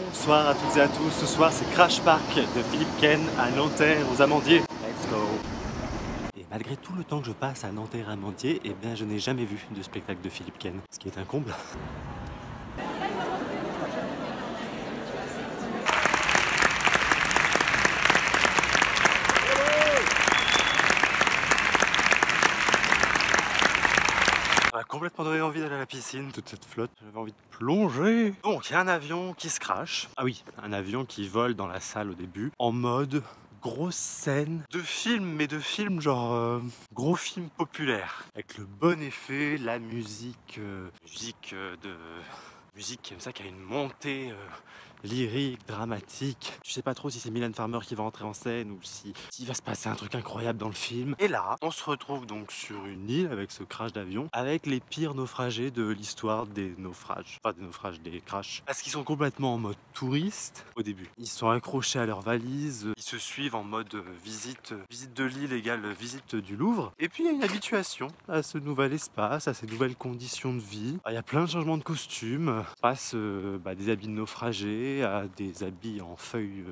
Bonsoir à toutes et à tous, ce soir c'est Crash Park de Philippe Ken à Nanterre aux Amandiers. Let's go! Et malgré tout le temps que je passe à Nanterre Amandiers, eh bien je n'ai jamais vu de spectacle de Philippe Ken, ce qui est un comble. Ça m'a complètement donné envie d'aller à la piscine, toute cette flotte, j'avais envie de plonger. Donc il y a un avion qui se crache. Ah oui, un avion qui vole dans la salle au début, en mode grosse scène de film, mais de film genre gros film populaire. Avec le bon effet, la musique, musique comme ça qui a une montée lyrique, dramatique. Tu sais pas trop si c'est Mylène Farmer qui va entrer en scène ou s'il va se passer un truc incroyable dans le film. Et là, on se retrouve donc sur une île avec ce crash d'avion, avec les pires naufragés de l'histoire des naufrages. Pas des naufrages, des crashs. Parce qu'ils sont complètement en mode touriste au début. Ils sont accrochés à leurs valises, ils se suivent en mode visite de l'île égale visite du Louvre. Et puis il y a une habituation à ce nouvel espace, à ces nouvelles conditions de vie. Il y a plein de changements de costumes. On passe des habits de naufragés à des habits en feuilles,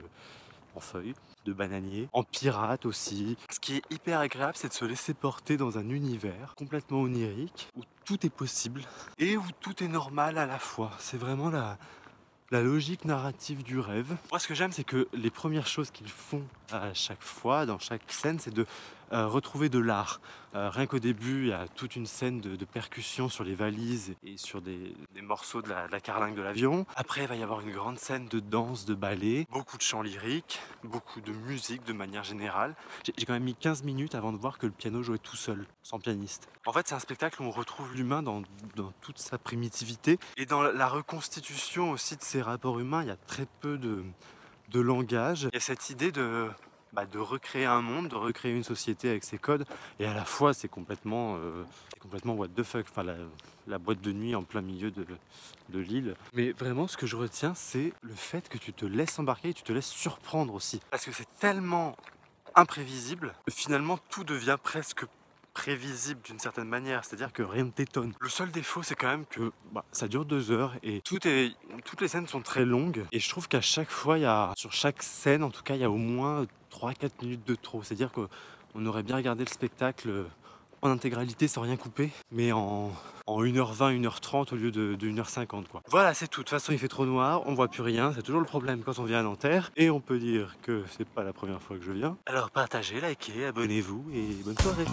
de bananier, en pirate aussi. Ce qui est hyper agréable, c'est de se laisser porter dans un univers complètement onirique, où tout est possible et où tout est normal à la fois. C'est vraiment la logique narrative du rêve. Moi, ce que j'aime, c'est que les premières choses qu'ils font à chaque fois, dans chaque scène, c'est de retrouver de l'art. Rien qu'au début, il y a toute une scène de percussion sur les valises et sur des morceaux de la carlingue de l'avion. Après, il va y avoir une grande scène de danse, de ballet, beaucoup de chants lyriques, beaucoup de musique de manière générale. J'ai quand même mis 15 minutes avant de voir que le piano jouait tout seul, sans pianiste. En fait, c'est un spectacle où on retrouve l'humain dans toute sa primitivité et dans la reconstitution aussi de ses rapports humains. Il y a très peu de langage. Il y a cette idée de recréer un monde, de recréer une société avec ses codes, et à la fois c'est complètement what the fuck, enfin la boîte de nuit en plein milieu de l'île. Mais vraiment, ce que je retiens, c'est le fait que tu te laisses embarquer et tu te laisses surprendre aussi. Parce que c'est tellement imprévisible que finalement tout devient presque prévisible d'une certaine manière, c'est-à-dire que rien ne t'étonne. Le seul défaut, c'est quand même que ça dure 2 heures et toutes les scènes sont très longues, et je trouve qu'à chaque fois, sur chaque scène en tout cas, il y a au moins 3-4 minutes de trop. C'est-à-dire qu'on aurait bien regardé le spectacle en intégralité sans rien couper, mais en 1h20, 1h30 au lieu de 1h50 quoi. Voilà, c'est tout. De toute façon, il fait trop noir, on voit plus rien, c'est toujours le problème quand on vient à Nanterre, et on peut dire que c'est pas la première fois que je viens. Alors partagez, likez, abonnez-vous et bonne soirée.